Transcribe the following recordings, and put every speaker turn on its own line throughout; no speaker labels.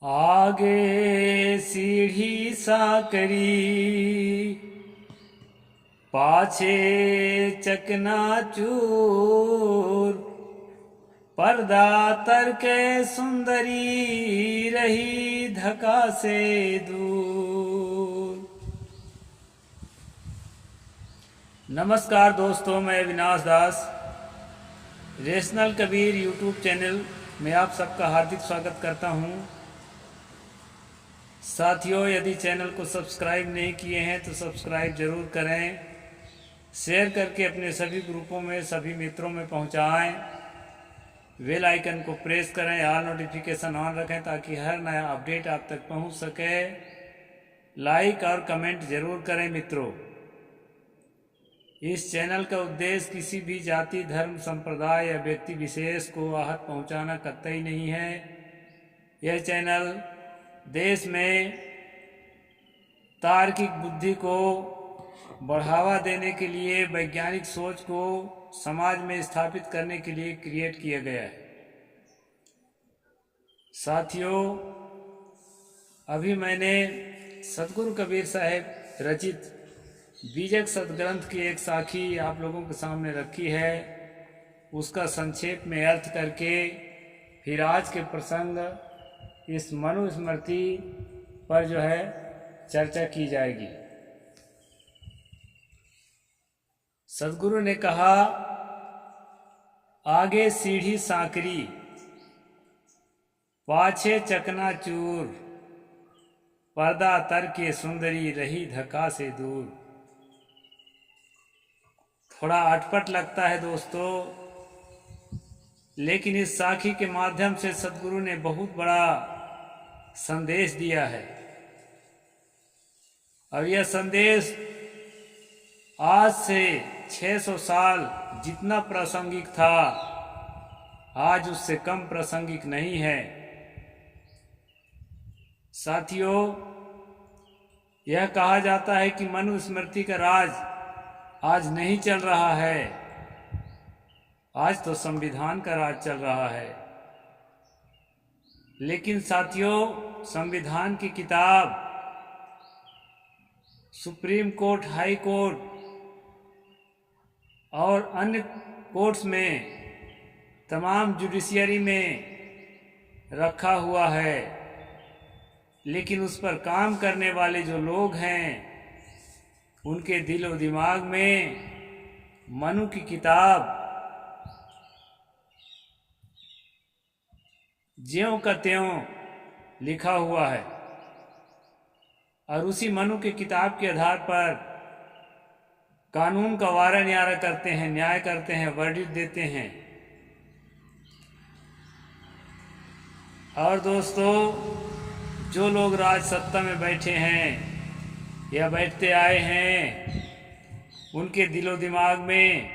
आगे सीढ़ी साकरी, पाछे चकनाचूर, पर्दा तरके सुंदरी रही धका से दूर। नमस्कार दोस्तों, मैं विनाश दास रेशनल कबीर यूट्यूब चैनल में आप सबका हार्दिक स्वागत करता हूं। साथियों, यदि चैनल को सब्सक्राइब नहीं किए हैं तो सब्सक्राइब जरूर करें, शेयर करके अपने सभी ग्रुपों में सभी मित्रों में पहुंचाएं, बेल आइकन को प्रेस करें, ऑल नोटिफिकेशन ऑन रखें ताकि हर नया अपडेट आप तक पहुंच सके। लाइक और कमेंट जरूर करें मित्रों। इस चैनल का उद्देश्य किसी भी जाति, धर्म, संप्रदाय या व्यक्ति विशेष को आहत पहुंचाना कतई नहीं है। यह चैनल देश में तार्किक बुद्धि को बढ़ावा देने के लिए, वैज्ञानिक सोच को समाज में स्थापित करने के लिए क्रिएट किया गया है। साथियों, अभी मैंने सतगुरु कबीर साहब रचित बीजक सदग्रंथ की एक साखी आप लोगों के सामने रखी है। उसका संक्षेप में अर्थ करके फिर आज के प्रसंग इस मनुस्मृति पर जो है चर्चा की जाएगी। सदगुरु ने कहा, आगे सीढ़ी सांकरी, पाछे चकनाचूर, पर्दा तरके सुंदरी रही धक्का से दूर। थोड़ा अटपट लगता है दोस्तों, लेकिन इस साखी के माध्यम से सदगुरु ने बहुत बड़ा संदेश दिया है। और यह संदेश आज से 600 साल जितना प्रासंगिक था, आज उससे कम प्रासंगिक नहीं है। साथियों, यह कहा जाता है कि मनुस्मृति का राज आज नहीं चल रहा है, आज तो संविधान का राज चल रहा है। लेकिन साथियों, संविधान की किताब सुप्रीम कोर्ट, हाई कोर्ट और अन्य कोर्ट्स में, तमाम जुडिशियरी में रखा हुआ है। लेकिन उस पर काम करने वाले जो लोग हैं, उनके दिलो दिमाग में मनु की किताब ज्यों का त्यों लिखा हुआ है। और उसी मनु के किताब के आधार पर कानून का वारा न्यारा करते हैं, न्याय करते हैं, वर्डिक्ट देते हैं। और दोस्तों, जो लोग राज सत्ता में बैठे हैं या बैठते आए हैं, उनके दिलो दिमाग में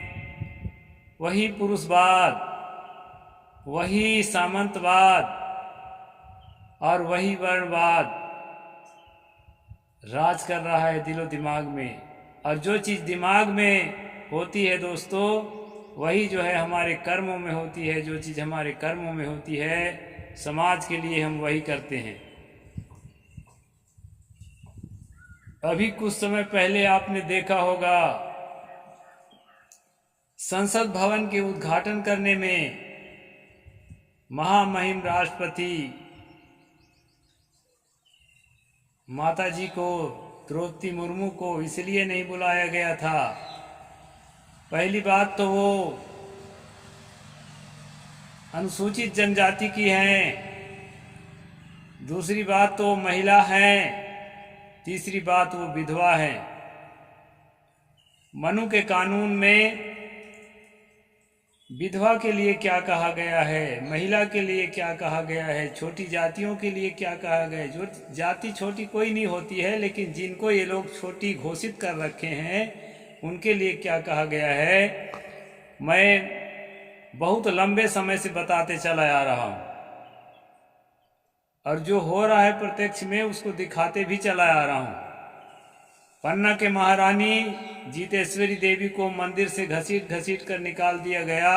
वही पुरुषवाद, वही सामंतवाद और वही वर्णवाद राज कर रहा है दिलो दिमाग में। और जो चीज़ दिमाग में होती है दोस्तों, वही जो है हमारे कर्मों में होती है। जो चीज़ हमारे कर्मों में होती है, समाज के लिए हम वही करते हैं। अभी कुछ समय पहले आपने देखा होगा, संसद भवन के उद्घाटन करने में महामहिम राष्ट्रपति माताजी को, द्रौपदी मुर्मू को इसलिए नहीं बुलाया गया था। पहली बात तो वो अनुसूचित जनजाति की हैं, दूसरी बात तो महिला हैं, तीसरी बात वो विधवा है। मनु के कानून में विधवा के लिए क्या कहा गया है, महिला के लिए क्या कहा गया है, छोटी जातियों के लिए क्या कहा गया है। जो जाति छोटी कोई नहीं होती है, लेकिन जिनको ये लोग छोटी घोषित कर रखे हैं, उनके लिए क्या कहा गया है, मैं बहुत लंबे समय से बताते चला आ रहा हूँ। और जो हो रहा है प्रत्यक्ष में, उसको दिखाते भी चला आ रहा हूँ। पन्ना के महारानी जीतेश्वरी देवी को मंदिर से घसीट घसीट कर निकाल दिया गया।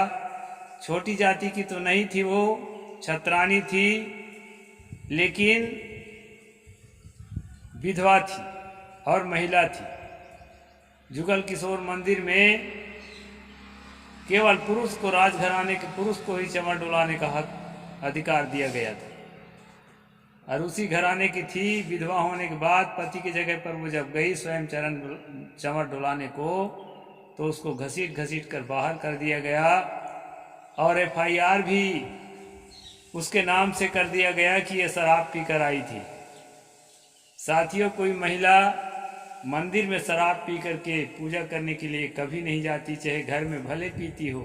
छोटी जाति की तो नहीं थी, वो छत्रानी थी, लेकिन विधवा थी और महिला थी। जुगल किशोर मंदिर में केवल पुरुष को, राजघराने के पुरुष को ही चमर डुलाने का हक, अधिकार दिया गया था। और उसी घराने की थी। विधवा होने के बाद पति की जगह पर वो जब गई स्वयं चमर डुलाने को, तो उसको घसीट घसीट कर बाहर कर दिया गया और FIR भी उसके नाम से कर दिया गया कि ये शराब पीकर आई थी। साथियों, कोई महिला मंदिर में शराब पी करके पूजा करने के लिए कभी नहीं जाती, चाहे घर में भले पीती हो।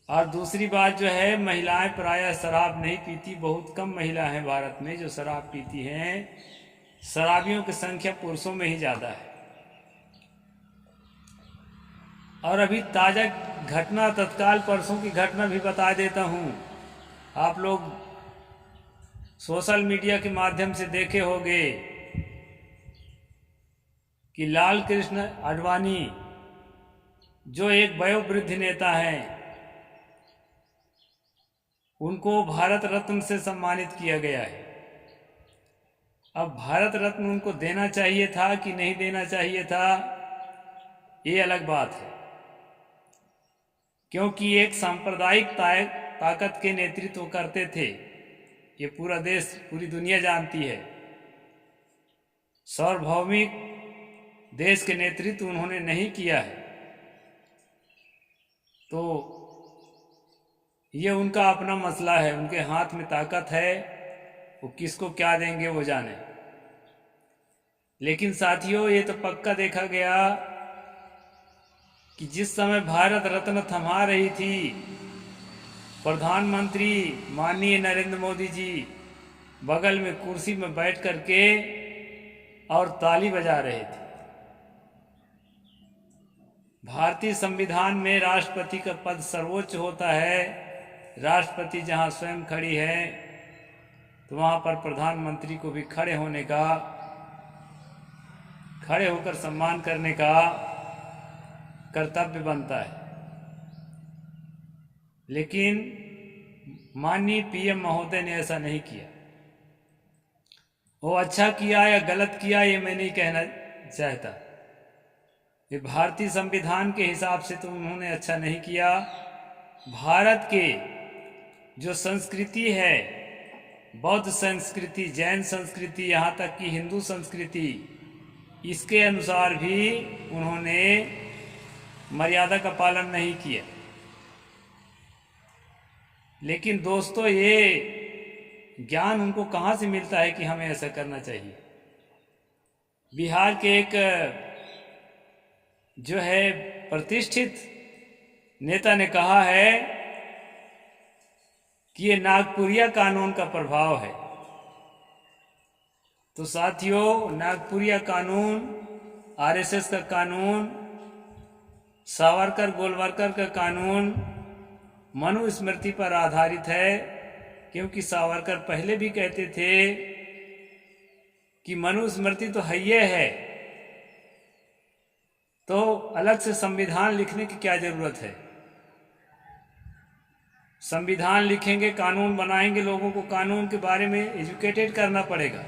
और दूसरी बात जो है, महिलाएं प्रायः शराब नहीं पीती। बहुत कम महिला हैं भारत में जो शराब पीती हैं। शराबियों की संख्या पुरुषों में ही ज़्यादा है। और अभी ताज़ा घटना, तत्काल परसों की घटना भी बता देता हूँ। आप लोग सोशल मीडिया के माध्यम से देखे होंगे कि लाल कृष्ण आडवाणी जो एक वयोवृद्ध नेता हैं, उनको भारत रत्न से सम्मानित किया गया है। अब भारत रत्न उनको देना चाहिए था कि नहीं देना चाहिए था, ये अलग बात है, क्योंकि एक सांप्रदायिक ताकत के नेतृत्व करते थे। ये पूरा देश, पूरी दुनिया जानती है। सार्वभौमिक देश के नेतृत्व उन्होंने नहीं किया है, तो ये उनका अपना मसला है। उनके हाथ में ताकत है, वो किसको क्या देंगे वो जाने। लेकिन साथियों, ये तो पक्का देखा गया कि जिस समय भारत रत्न थमा रही थी प्रधानमंत्री माननीय नरेंद्र मोदी जी, बगल में कुर्सी में बैठ करके और ताली बजा रहे थे। भारतीय संविधान में राष्ट्रपति का पद सर्वोच्च होता है। राष्ट्रपति जहां स्वयं खड़ी है, तो वहां पर प्रधानमंत्री को भी खड़े होकर सम्मान करने का कर्तव्य बनता है। लेकिन माननीय PM महोदय ने ऐसा नहीं किया। वो अच्छा किया या गलत किया, ये मैं नहीं कहना चाहता। ये भारतीय संविधान के हिसाब से तो उन्होंने अच्छा नहीं किया। भारत के जो संस्कृति है, बौद्ध संस्कृति, जैन संस्कृति, यहाँ तक कि हिंदू संस्कृति, इसके अनुसार भी उन्होंने मर्यादा का पालन नहीं किया। लेकिन दोस्तों, ये ज्ञान उनको कहाँ से मिलता है कि हमें ऐसा करना चाहिए? बिहार के एक जो है प्रतिष्ठित नेता ने कहा है कि ये नागपुरिया कानून का प्रभाव है। तो साथियों, नागपुरिया कानून, RSS का कानून, सावरकर गोलवरकर का कानून मनुस्मृति पर आधारित है। क्योंकि सावरकर पहले भी कहते थे कि मनुस्मृति तो है, तो अलग से संविधान लिखने की क्या जरूरत है? संविधान लिखेंगे, कानून बनाएंगे, लोगों को कानून के बारे में एजुकेटेड करना पड़ेगा।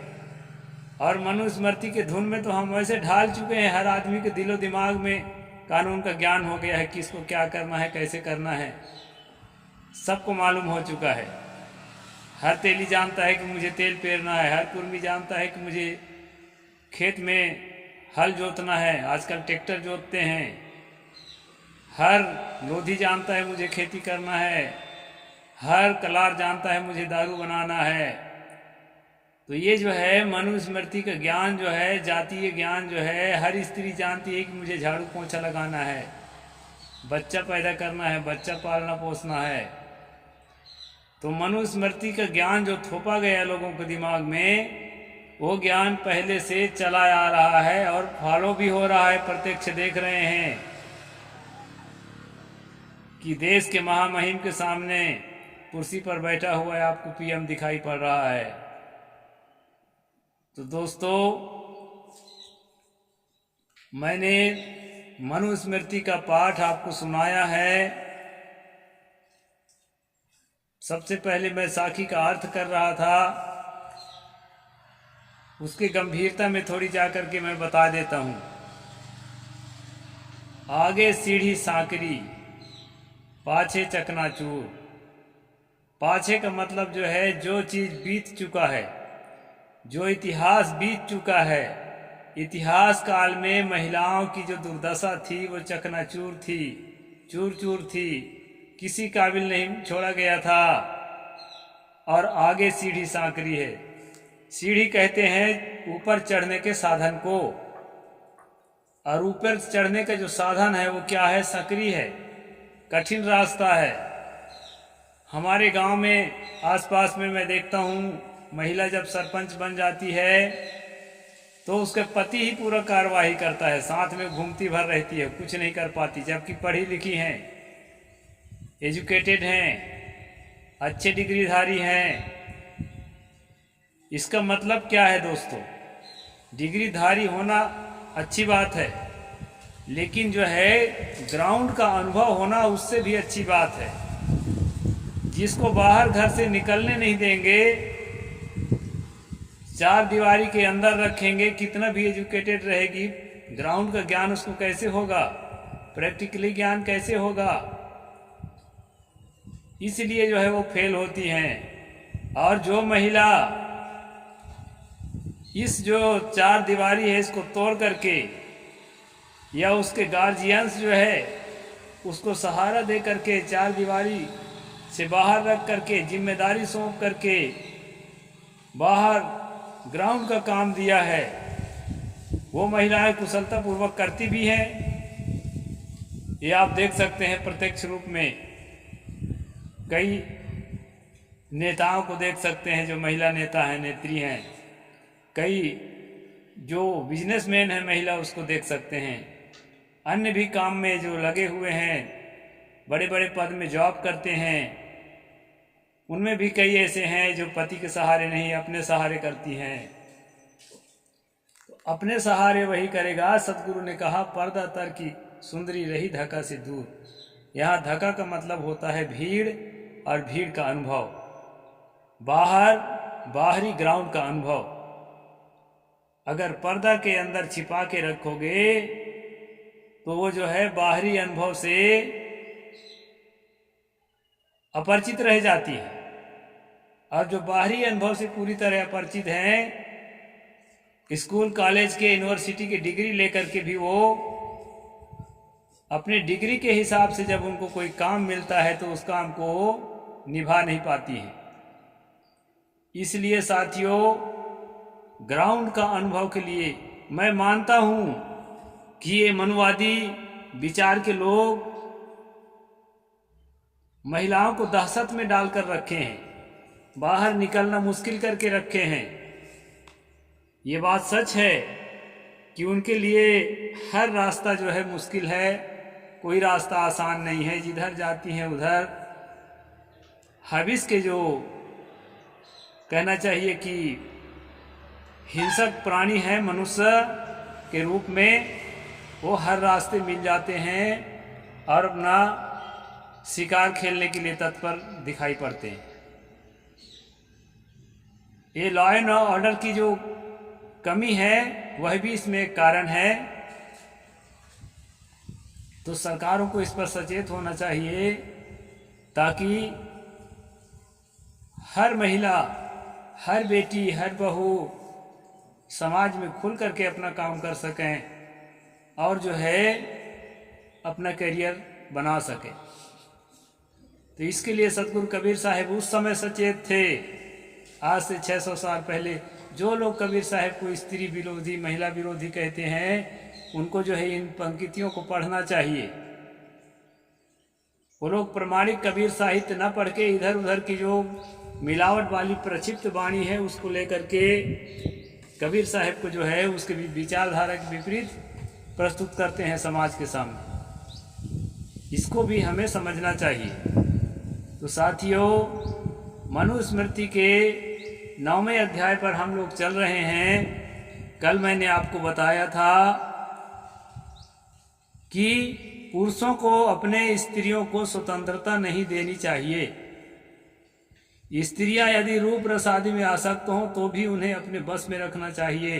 और मनुस्मृति के धुन में तो हम वैसे ढाल चुके हैं, हर आदमी के दिलो दिमाग में कानून का ज्ञान हो गया है, किसको क्या करना है, कैसे करना है, सबको मालूम हो चुका है। हर तेली जानता है कि मुझे तेल पेरना है, हर कुर्मी जानता है कि मुझे खेत में हल जोतना है, आजकल ट्रैक्टर जोतते हैं। हर लोधी जानता है मुझे खेती करना है, हर कलार जानता है मुझे दारू बनाना है। तो ये जो है मनुस्मृति का ज्ञान जो है, जातीय ज्ञान जो है, हर स्त्री जानती है कि मुझे झाड़ू पोंछा लगाना है, बच्चा पैदा करना है, बच्चा पालना पोसना है। तो मनुस्मृति का ज्ञान जो थोपा गया लोगों के दिमाग में, वो ज्ञान पहले से चला आ रहा है और फॉलो भी हो रहा है। प्रत्यक्ष देख रहे हैं कि देश के महामहिम के सामने कुर्सी पर बैठा हुआ है, आपको PM दिखाई पड़ रहा है। तो दोस्तों, मैंने मनुस्मृति का पाठ आपको सुनाया है। सबसे पहले मैं साखी का अर्थ कर रहा था उसकी गंभीरता में थोड़ी जाकर के मैं बता देता हूँ। आगे सीढ़ी सांकरी, पाछे चकनाचूर। पाछे का मतलब जो है जो चीज बीत चुका है, जो इतिहास बीत चुका है। इतिहास काल में महिलाओं की जो दुर्दशा थी वो चकनाचूर थी, चूर चूर थी, किसी काबिल नहीं छोड़ा गया था। और आगे सीढ़ी सांकरी है। सीढ़ी कहते हैं ऊपर चढ़ने के साधन को, और ऊपर चढ़ने का जो साधन है वो क्या है? सकरी है, कठिन रास्ता है। हमारे गांव में आसपास में मैं देखता हूँ महिला जब सरपंच बन जाती है तो उसके पति ही पूरा कार्यवाही करता है, साथ में घूमती भर रहती है, कुछ नहीं कर पाती, जबकि पढ़ी लिखी हैं, एजुकेटेड हैं, अच्छे डिग्रीधारी हैं। इसका मतलब क्या है दोस्तों? डिग्रीधारी होना अच्छी बात है, लेकिन जो है ग्राउंड का अनुभव होना उससे भी अच्छी बात है। जिसको बाहर घर से निकलने नहीं देंगे, चार दीवारी के अंदर रखेंगे, कितना भी एजुकेटेड रहेगी, ग्राउंड का ज्ञान उसको कैसे होगा? प्रैक्टिकली ज्ञान कैसे होगा? इसलिए जो है वो फेल होती हैं। और जो महिला इस जो चार दीवारी है इसको तोड़ करके, या उसके गार्जियंस जो है उसको सहारा दे करके चार दीवारी से बाहर रख करके, जिम्मेदारी सौंप करके बाहर ग्राउंड का काम दिया है, वो महिलाएं कुशलतापूर्वक करती भी हैं। ये आप देख सकते हैं प्रत्यक्ष रूप में। कई नेताओं को देख सकते हैं जो महिला नेता हैं, नेत्री हैं। कई जो बिजनेसमैन हैं महिला, उसको देख सकते हैं। अन्य भी काम में जो लगे हुए हैं, बड़े बड़े पद में जॉब करते हैं, उनमें भी कई ऐसे हैं जो पति के सहारे नहीं, अपने सहारे करती हैं। तो अपने सहारे वही करेगा। सतगुरु ने कहा पर्दा तर की सुंदरी रही धक्का से दूर। यहाँ धक्का का मतलब होता है भीड़, और भीड़ का अनुभव, बाहरी ग्राउंड का अनुभव। अगर पर्दा के अंदर छिपा के रखोगे तो वो जो है बाहरी अनुभव से अपरिचित रह जाती है। और जो बाहरी अनुभव से पूरी तरह अपरिचित हैं, स्कूल कॉलेज के यूनिवर्सिटी की डिग्री लेकर के भी वो अपने डिग्री के हिसाब से जब उनको कोई काम मिलता है तो उस काम को निभा नहीं पाती है। इसलिए साथियों, ग्राउंड का अनुभव के लिए मैं मानता हूं कि ये मनुवादी विचार के लोग महिलाओं को दहशत में डालकर रखे हैं, बाहर निकलना मुश्किल करके रखे हैं। ये बात सच है कि उनके लिए हर रास्ता जो है मुश्किल है, कोई रास्ता आसान नहीं है। जिधर जाती हैं उधर हविस के जो कहना चाहिए कि हिंसक प्राणी है मनुष्य के रूप में, वो हर रास्ते मिल जाते हैं और अपना शिकार खेलने के लिए तत्पर दिखाई पड़ते हैं। ये लॉ एंड ऑर्डर की जो कमी है वह भी इसमें एक कारण है। तो सरकारों को इस पर सचेत होना चाहिए ताकि हर महिला, हर बेटी, हर बहू समाज में खुल करके अपना काम कर सकें और जो है अपना करियर बना सकें। तो इसके लिए सतगुरु कबीर साहब उस समय सचेत थे। आज से 600 साल पहले जो लोग कबीर साहब को स्त्री विरोधी, महिला विरोधी कहते हैं, उनको जो है इन पंक्तियों को पढ़ना चाहिए। वो लोग प्रमाणिक कबीर साहित्य न पढ़ के इधर उधर की जो मिलावट वाली प्रक्षिप्त वाणी है उसको लेकर के कबीर साहब को जो है उसके विचारधारा के विपरीत प्रस्तुत करते हैं समाज के सामने। इसको भी हमें समझना चाहिए। तो साथियों, मनुस्मृति के 9वें अध्याय पर हम लोग चल रहे हैं। कल मैंने आपको बताया था कि पुरुषों को अपने स्त्रियों को स्वतंत्रता नहीं देनी चाहिए। स्त्रियां यदि रूप रस आदि में आसक्त हों तो भी उन्हें अपने बस में रखना चाहिए।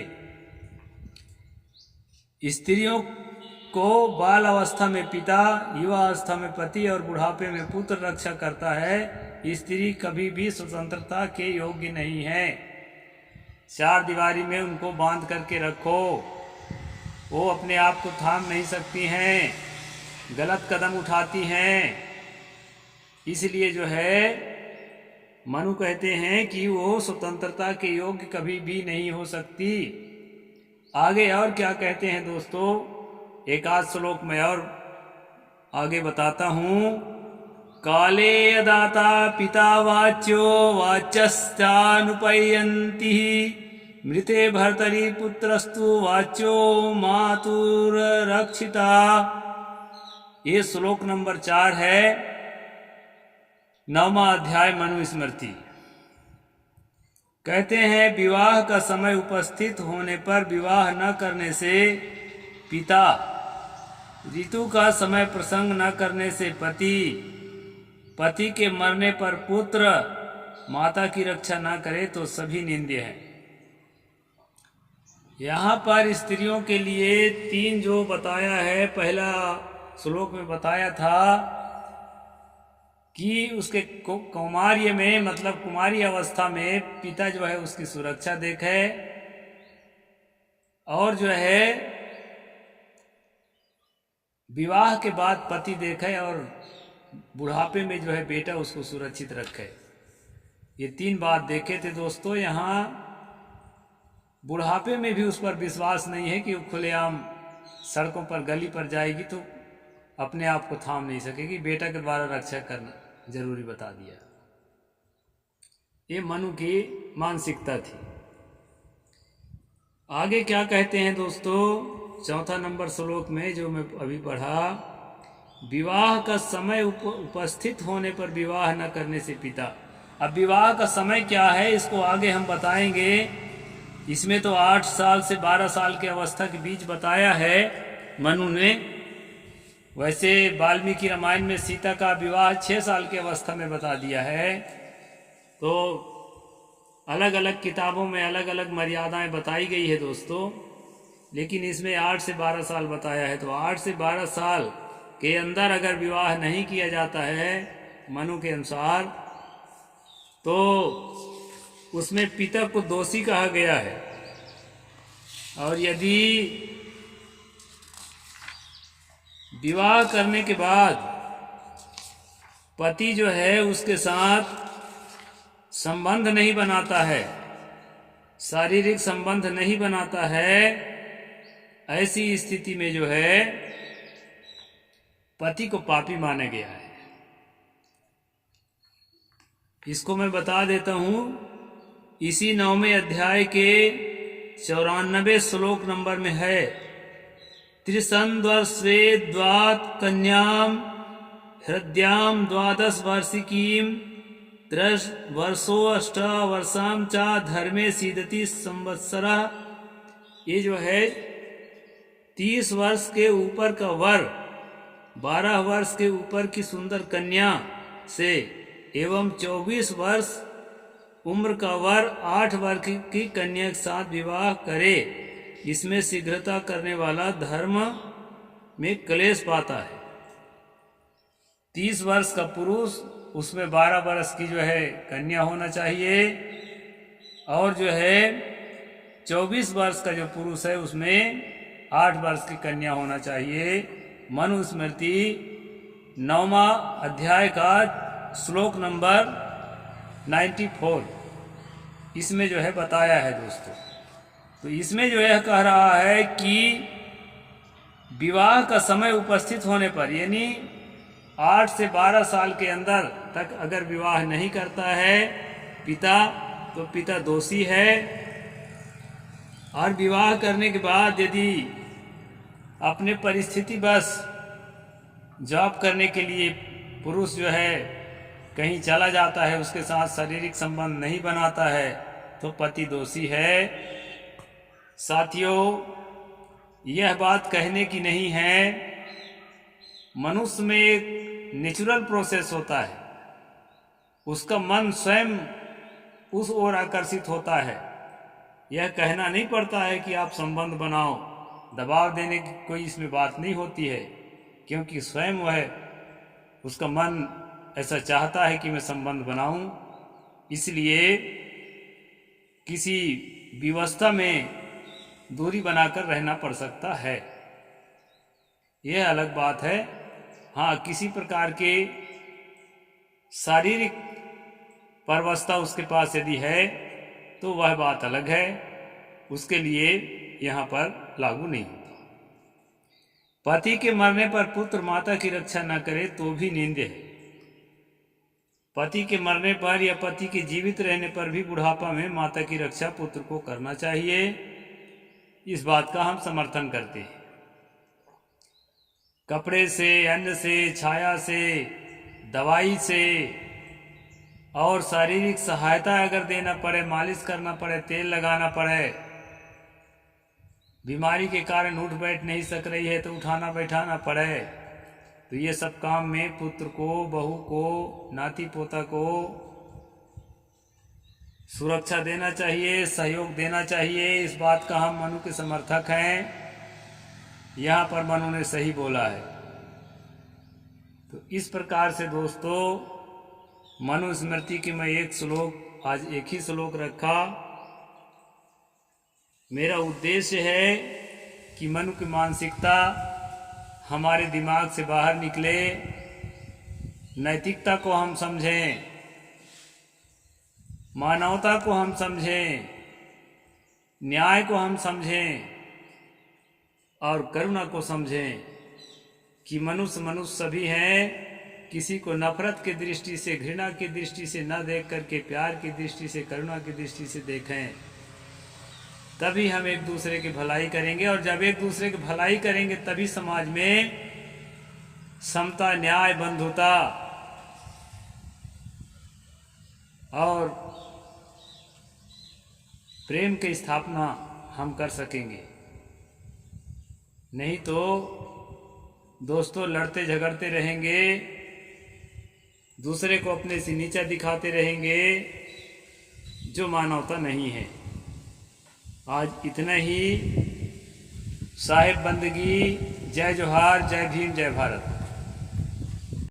स्त्रियों को बाल अवस्था में पिता, युवा अवस्था में पति और बुढ़ापे में पुत्र रक्षा करता है। स्त्री कभी भी स्वतंत्रता के योग्य नहीं है। चार दीवारी में उनको बांध करके रखो, वो अपने आप को थाम नहीं सकती हैं, गलत कदम उठाती हैं। इसलिए जो है मनु कहते हैं कि वो स्वतंत्रता के योग्य कभी भी नहीं हो सकती। आगे और क्या कहते हैं दोस्तों, एक आध श्लोक में और आगे बताता हूं। काले दाता पिता वाच्यो वाच्यश्चानुपयन्ति मृते भर्तरि पुत्रस्तु वाच्यो मातुररक्षिता। ये श्लोक नंबर 4 है, 9वां अध्याय मनुस्मृति। कहते हैं विवाह का समय उपस्थित होने पर विवाह न करने से पिता, ऋतु का समय प्रसंग न करने से पति, पति के मरने पर पुत्र, माता की रक्षा न करे तो सभी निंद्य है। यहाँ पर स्त्रियों के लिए 3 जो बताया है, पहला श्लोक में बताया था कि उसके कौमार्य में मतलब कुमारी अवस्था में पिता जो है उसकी सुरक्षा देखे, और जो है विवाह के बाद पति देखे, और बुढ़ापे में जो है बेटा उसको सुरक्षित रखे। ये 3 बात देखे थे दोस्तों। यहाँ बुढ़ापे में भी उस पर विश्वास नहीं है कि वो खुलेआम सड़कों पर गली पर जाएगी तो अपने आप को थाम नहीं सकेगी, बेटा के द्वारा रक्षा करना जरूरी बता दिया। ये मनु की मानसिकता थी। आगे क्या कहते हैं दोस्तों, 4 नंबर श्लोक में जो मैं अभी पढ़ा, विवाह का समय उपस्थित होने पर विवाह न करने से पिता। अब विवाह का समय क्या है इसको आगे हम बताएंगे। इसमें तो 8 साल से 12 साल के अवस्था के बीच बताया है मनु ने। वैसे वाल्मीकि रामायण में सीता का विवाह 6 साल की अवस्था में बता दिया है। तो अलग अलग किताबों में अलग अलग मर्यादाएं बताई गई है दोस्तों, लेकिन इसमें 8 से 12 साल बताया है। तो 8 से 12 साल के अंदर अगर विवाह नहीं किया जाता है मनु के अनुसार, तो उसमें पिता को दोषी कहा गया है। और यदि विवाह करने के बाद पति जो है उसके साथ संबंध नहीं बनाता है, शारीरिक संबंध नहीं बनाता है, ऐसी स्थिति में जो है पति को पापी माना गया है। इसको मैं बता देता हूं। इसी 9वें अध्याय के 94 श्लोक नंबर में है, त्रिसंध्वर्षे द्वात कन्याम हृद्याम 12 वर्षिकीम 3 वर्षो 8 वर्षाम चा धर्मे सीदति संवत्सरा। ये जो है 30 वर्ष के ऊपर का वर 12 वर्ष के ऊपर की सुंदर कन्या से एवं 24 वर्ष उम्र का वर 8 वर्ष की कन्या के साथ विवाह करे। इसमें शीघ्रता करने वाला धर्म में क्लेश पाता है। 30 वर्ष का पुरुष, उसमें 12 वर्ष की जो है कन्या होना चाहिए, और जो है 24 वर्ष का जो पुरुष है उसमें 8 वर्ष की कन्या होना चाहिए। मनुस्मृति 9वां अध्याय का श्लोक नंबर 94 इसमें जो है बताया है दोस्तों। तो इसमें जो है कह रहा है कि विवाह का समय उपस्थित होने पर, यानी 8 से 12 साल के अंदर तक अगर विवाह नहीं करता है पिता, तो पिता दोषी है। और विवाह करने के बाद यदि अपने परिस्थिति बस जॉब करने के लिए पुरुष जो है कहीं चला जाता है, उसके साथ शारीरिक संबंध नहीं बनाता है, तो पति दोषी है। साथियों, यह बात कहने की नहीं है। मनुष्य में एक नेचुरल प्रोसेस होता है उसका मन स्वयं उस ओर आकर्षित होता है। यह कहना नहीं पड़ता है कि आप संबंध बनाओ, दबाव देने की कोई इसमें बात नहीं होती है, क्योंकि स्वयं वह उसका मन ऐसा चाहता है कि मैं संबंध बनाऊं। इसलिए किसी व्यवस्था में दूरी बनाकर रहना पड़ सकता है, यह अलग बात है। हाँ, किसी प्रकार के शारीरिक परवस्था उसके पास यदि है तो वह बात अलग है, उसके लिए यहाँ पर लागू नहीं होता। पति के मरने पर पुत्र माता की रक्षा न करे तो भी निंद्य है। पति के मरने पर या पति के जीवित रहने पर भी बुढ़ापा में माता की रक्षा पुत्र को करना चाहिए, इस बात का हम समर्थन करते हैं। कपड़े से, अन्न से, छाया से, दवाई से और शारीरिक सहायता अगर देना पड़े, मालिश करना पड़े, तेल लगाना पड़े, बीमारी के कारण उठ बैठ नहीं सक रही है तो उठाना बैठाना पड़े, तो ये सब काम में पुत्र को, बहू को, नाती पोता को सुरक्षा देना चाहिए, सहयोग देना चाहिए। इस बात का हम मनु के समर्थक हैं। यहाँ पर मनु ने सही बोला है। तो इस प्रकार से दोस्तों, मनु स्मृति की मैं एक श्लोक, आज एक ही श्लोक रखा। मेरा उद्देश्य है कि मनु की मानसिकता हमारे दिमाग से बाहर निकले, नैतिकता को हम समझें, मानवता को हम समझें, न्याय को हम समझें और करुणा को समझें कि मनुष्य सभी हैं। किसी को नफरत की दृष्टि से, घृणा की दृष्टि से न देख करके प्यार की दृष्टि से, करुणा की दृष्टि से देखें, तभी हम एक दूसरे की भलाई करेंगे। और जब एक दूसरे की भलाई करेंगे तभी समाज में समता, न्याय, बंधुता और प्रेम की स्थापना हम कर सकेंगे। नहीं तो दोस्तों लड़ते झगड़ते रहेंगे, दूसरे को अपने से नीचा दिखाते रहेंगे, जो मानवता नहीं है। आज इतना ही। साहिब बंदगी। जय जोहार, जय भीम, जय भारत।